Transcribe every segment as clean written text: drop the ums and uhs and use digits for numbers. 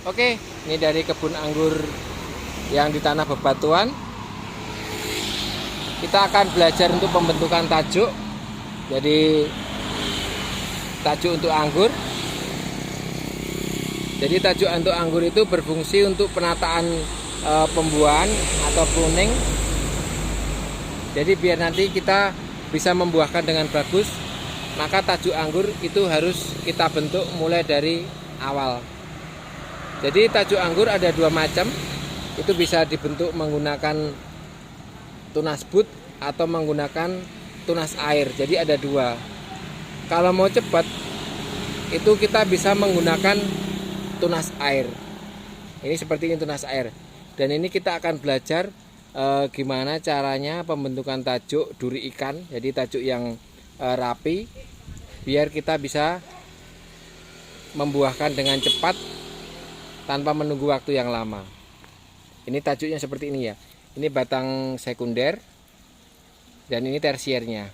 Oke, ini dari kebun anggur yang di tanah bebatuan. Kita akan belajar untuk pembentukan tajuk. Jadi tajuk untuk anggur. Jadi tajuk untuk anggur itu berfungsi untuk penataan pembuahan atau pruning. Jadi biar nanti kita bisa membuahkan dengan bagus, maka tajuk anggur itu harus kita bentuk mulai dari awal. Jadi tajuk anggur ada dua macam. Itu bisa dibentuk menggunakan tunas bud atau menggunakan tunas air. Jadi ada dua. Kalau mau cepat itu kita bisa menggunakan tunas air. Ini seperti ini tunas air. Dan ini kita akan belajar gimana caranya pembentukan tajuk duri ikan. Jadi tajuk yang rapi biar kita bisa membuahkan dengan cepat tanpa menunggu waktu yang lama. Ini tajuknya seperti ini ya. Ini batang sekunder dan ini tersiernya.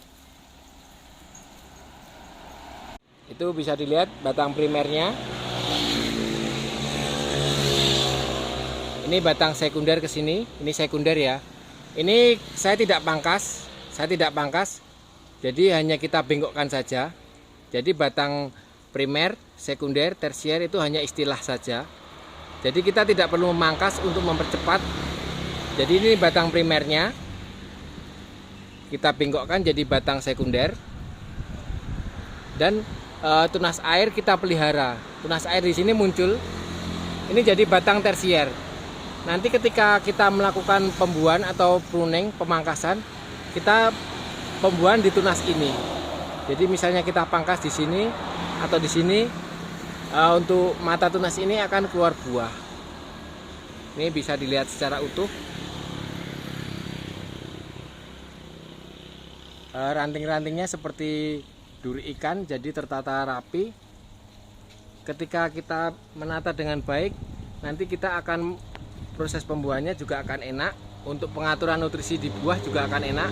Itu bisa dilihat batang primernya. Ini batang sekunder ke sini. Ini sekunder ya. Ini saya tidak pangkas. Jadi hanya kita bengkokkan saja. Jadi batang primer, sekunder, tersier itu hanya istilah saja. Jadi kita tidak perlu memangkas untuk mempercepat. Jadi ini batang primernya. Kita bengkokkan jadi batang sekunder. Dan tunas air kita pelihara. Tunas air di sini muncul. Ini jadi batang tersier. Nanti ketika kita melakukan pembuahan atau pruning, pemangkasan, kita pembuahan di tunas ini. Jadi misalnya kita pangkas di sini atau di sini, untuk mata tunas ini akan keluar buah. Ini bisa dilihat secara utuh. Ranting-rantingnya seperti duri ikan, jadi tertata rapi. Ketika kita menata dengan baik, nanti kita akan proses pembuahannya juga akan enak. Untuk pengaturan nutrisi di buah juga akan enak.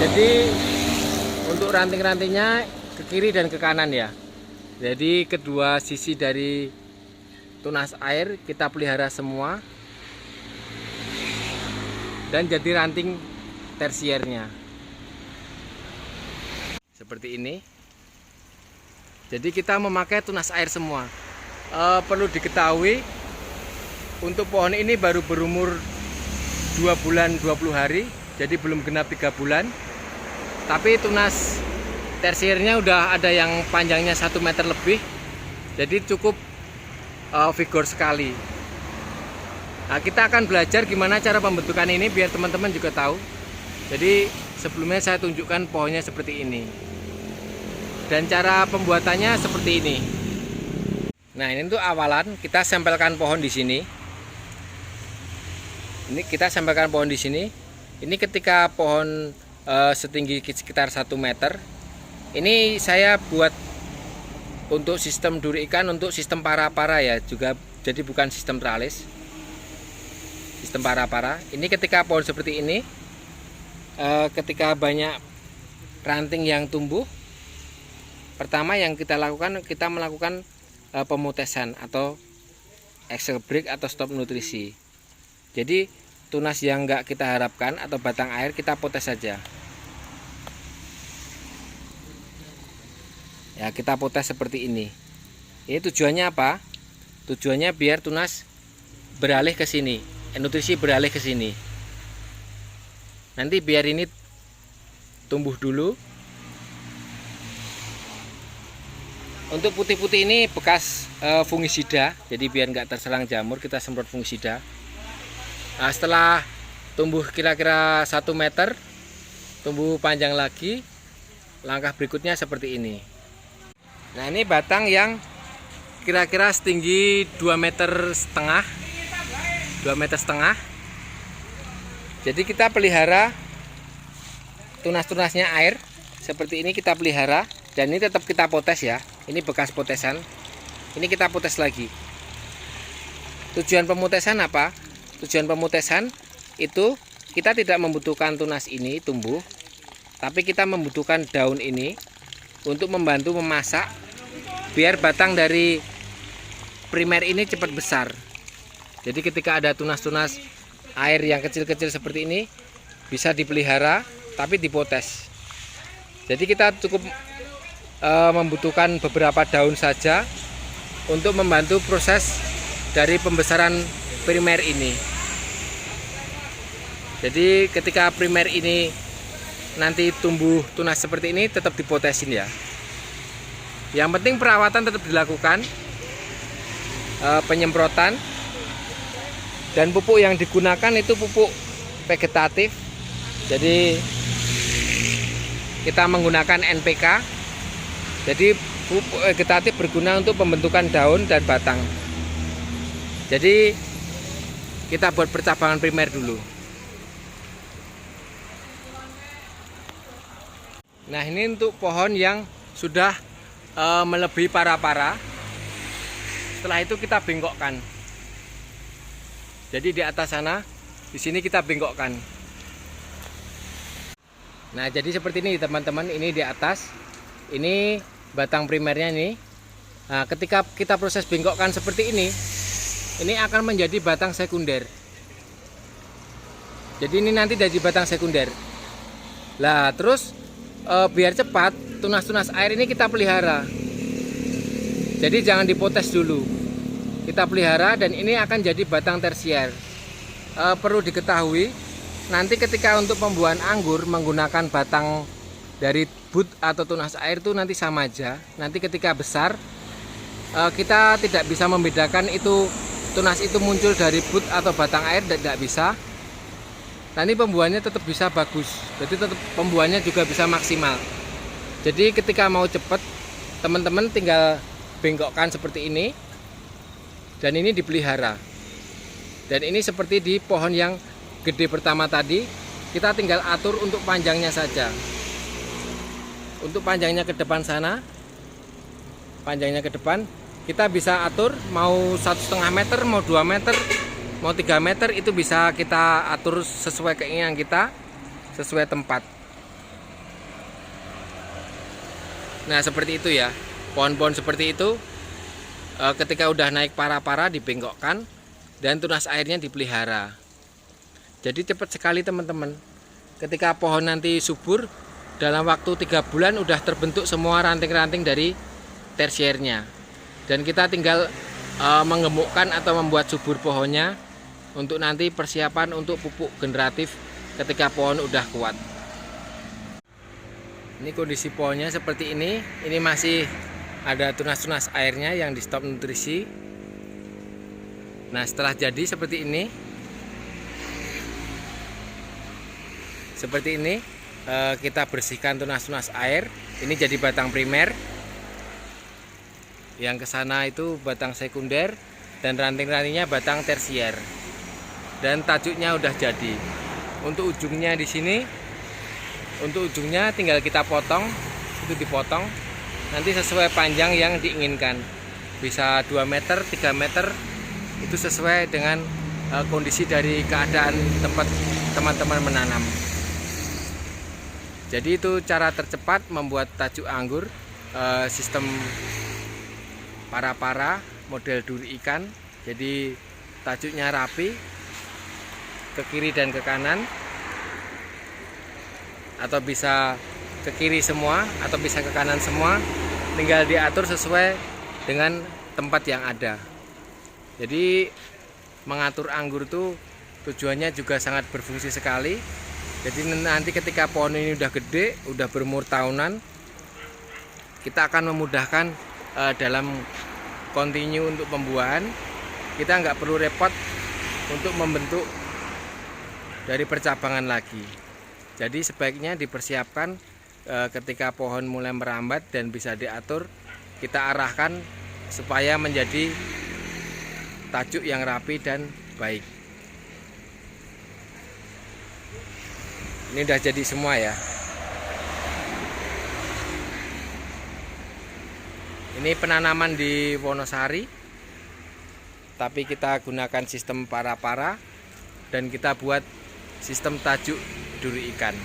Jadi untuk ranting-rantingnya ke kiri dan ke kanan ya. Jadi kedua sisi dari tunas air kita pelihara semua. Dan jadi ranting tersiernya. Seperti ini. Jadi kita memakai tunas air semua. Perlu diketahui untuk pohon ini baru berumur 2 bulan 20 hari. Jadi belum genap 3 bulan. Tapi tunas tersiernya udah ada yang panjangnya 1 meter lebih. Jadi cukup vigor sekali. Nah, kita akan belajar gimana cara pembentukan ini biar teman-teman juga tahu. Jadi sebelumnya saya tunjukkan pohonnya seperti ini. Dan cara pembuatannya seperti ini. Nah, ini untuk awalan kita sampelkan pohon di sini. Ini kita sampelkan pohon di sini. Ini ketika pohon setinggi sekitar 1 meter. Ini saya buat untuk sistem duri ikan, untuk sistem para-para ya, juga jadi bukan sistem tralis. Sistem para-para. Ini ketika pohon seperti ini, ketika banyak ranting yang tumbuh, pertama yang kita lakukan, kita melakukan pemutesan atau axle break atau stop nutrisi. Jadi tunas yang enggak kita harapkan atau batang air kita potes saja. Ya, kita potes seperti ini. Ini tujuannya apa? Tujuannya biar tunas beralih ke sini, nutrisi beralih ke sini. Nanti biar ini tumbuh dulu. Untuk putih-putih ini bekas fungisida, jadi biar nggak terserang jamur kita semprot fungisida. Nah, setelah tumbuh kira-kira 1 meter, tumbuh panjang lagi, langkah berikutnya seperti ini. Nah, ini batang yang kira-kira setinggi 2,5 meter. 2,5 meter. Jadi kita pelihara tunas-tunasnya air seperti ini, kita pelihara. Dan ini tetap kita potes ya. Ini bekas potesan. Ini kita potes lagi. Tujuan pemutesan apa? Tujuan pemutesan itu kita tidak membutuhkan tunas ini tumbuh, tapi kita membutuhkan daun ini untuk membantu memasak biar batang dari primer ini cepat besar. Jadi ketika ada tunas-tunas air yang kecil-kecil seperti ini bisa dipelihara tapi dipotes. Jadi kita cukup membutuhkan beberapa daun saja untuk membantu proses dari pembesaran primer ini. Jadi ketika primer ini nanti tumbuh tunas seperti ini tetap dipotesin ya. Yang penting perawatan tetap dilakukan, penyemprotan, dan pupuk yang digunakan itu pupuk vegetatif. Jadi kita menggunakan NPK. Jadi pupuk vegetatif berguna untuk pembentukan daun dan batang. Jadi kita buat percabangan primer dulu. Nah, ini untuk pohon yang sudah melebihi para-para. Setelah itu kita bengkokkan. Jadi di atas sana, di sini kita bengkokkan. Nah, jadi seperti ini teman-teman, ini di atas. Ini batang primernya nih. Nah, ketika kita proses bengkokkan seperti ini akan menjadi batang sekunder. Jadi ini nanti jadi batang sekunder. Lah, terus biar cepat tunas-tunas air ini kita pelihara. Jadi jangan dipotes dulu. Kita pelihara dan ini akan jadi batang tersier. Perlu diketahui, nanti ketika untuk pembuahan anggur menggunakan batang dari bud atau tunas air itu nanti sama aja. Nanti ketika besar kita tidak bisa membedakan itu tunas itu muncul dari bud atau batang air, tidak bisa. Nanti pembuahannya tetap bisa bagus. Jadi tetap pembuahannya juga bisa maksimal. Jadi ketika mau cepat, teman-teman tinggal bengkokkan seperti ini. Dan ini dipelihara. Dan ini seperti di pohon yang gede pertama tadi, kita tinggal atur untuk panjangnya saja. Untuk panjangnya ke depan sana, panjangnya ke depan, kita bisa atur mau 1,5 meter, mau 2 meter, mau 3 meter, itu bisa kita atur sesuai keinginan kita, sesuai tempat. Nah, seperti itu ya. Pohon-pohon seperti itu ketika udah naik para-para dibengkokkan dan tunas airnya dipelihara. Jadi cepat sekali teman-teman. Ketika pohon nanti subur, dalam waktu 3 bulan udah terbentuk semua ranting-ranting dari tersiernya. Dan kita tinggal mengemukkan atau membuat subur pohonnya untuk nanti persiapan untuk pupuk generatif ketika pohon udah kuat. Ini kondisi pohonnya seperti ini. Ini masih ada tunas-tunas airnya yang di stop nutrisi. Nah, setelah jadi seperti ini, kita bersihkan tunas-tunas air. Ini jadi batang primer. Yang ke sana itu batang sekunder dan ranting-rantingnya batang tersier. Dan tajuknya udah jadi. Untuk ujungnya di sini, untuk ujungnya tinggal kita potong, itu dipotong. Nanti sesuai panjang yang diinginkan. Bisa 2 meter, 3 meter, itu sesuai dengan kondisi dari keadaan tempat teman-teman menanam. Jadi itu cara tercepat membuat tajuk anggur, sistem para-para model duri ikan. Jadi tajuknya rapi, ke kiri dan ke kanan, atau bisa ke kiri semua atau bisa ke kanan semua, tinggal diatur sesuai dengan tempat yang ada. Jadi mengatur anggur itu tujuannya juga sangat berfungsi sekali. Jadi nanti ketika pohon ini udah gede, udah berumur tahunan, kita akan memudahkan dalam continue untuk pembuahan. Kita nggak perlu repot untuk membentuk dari percabangan lagi. Jadi sebaiknya dipersiapkan ketika pohon mulai merambat dan bisa diatur, kita arahkan supaya menjadi tajuk yang rapi dan baik. Ini udah jadi semua ya. Ini penanaman di Wonosari, tapi kita gunakan sistem para-para dan kita buat sistem tajuk duri ikan.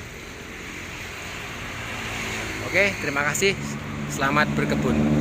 Oke, terima kasih. Selamat berkebun.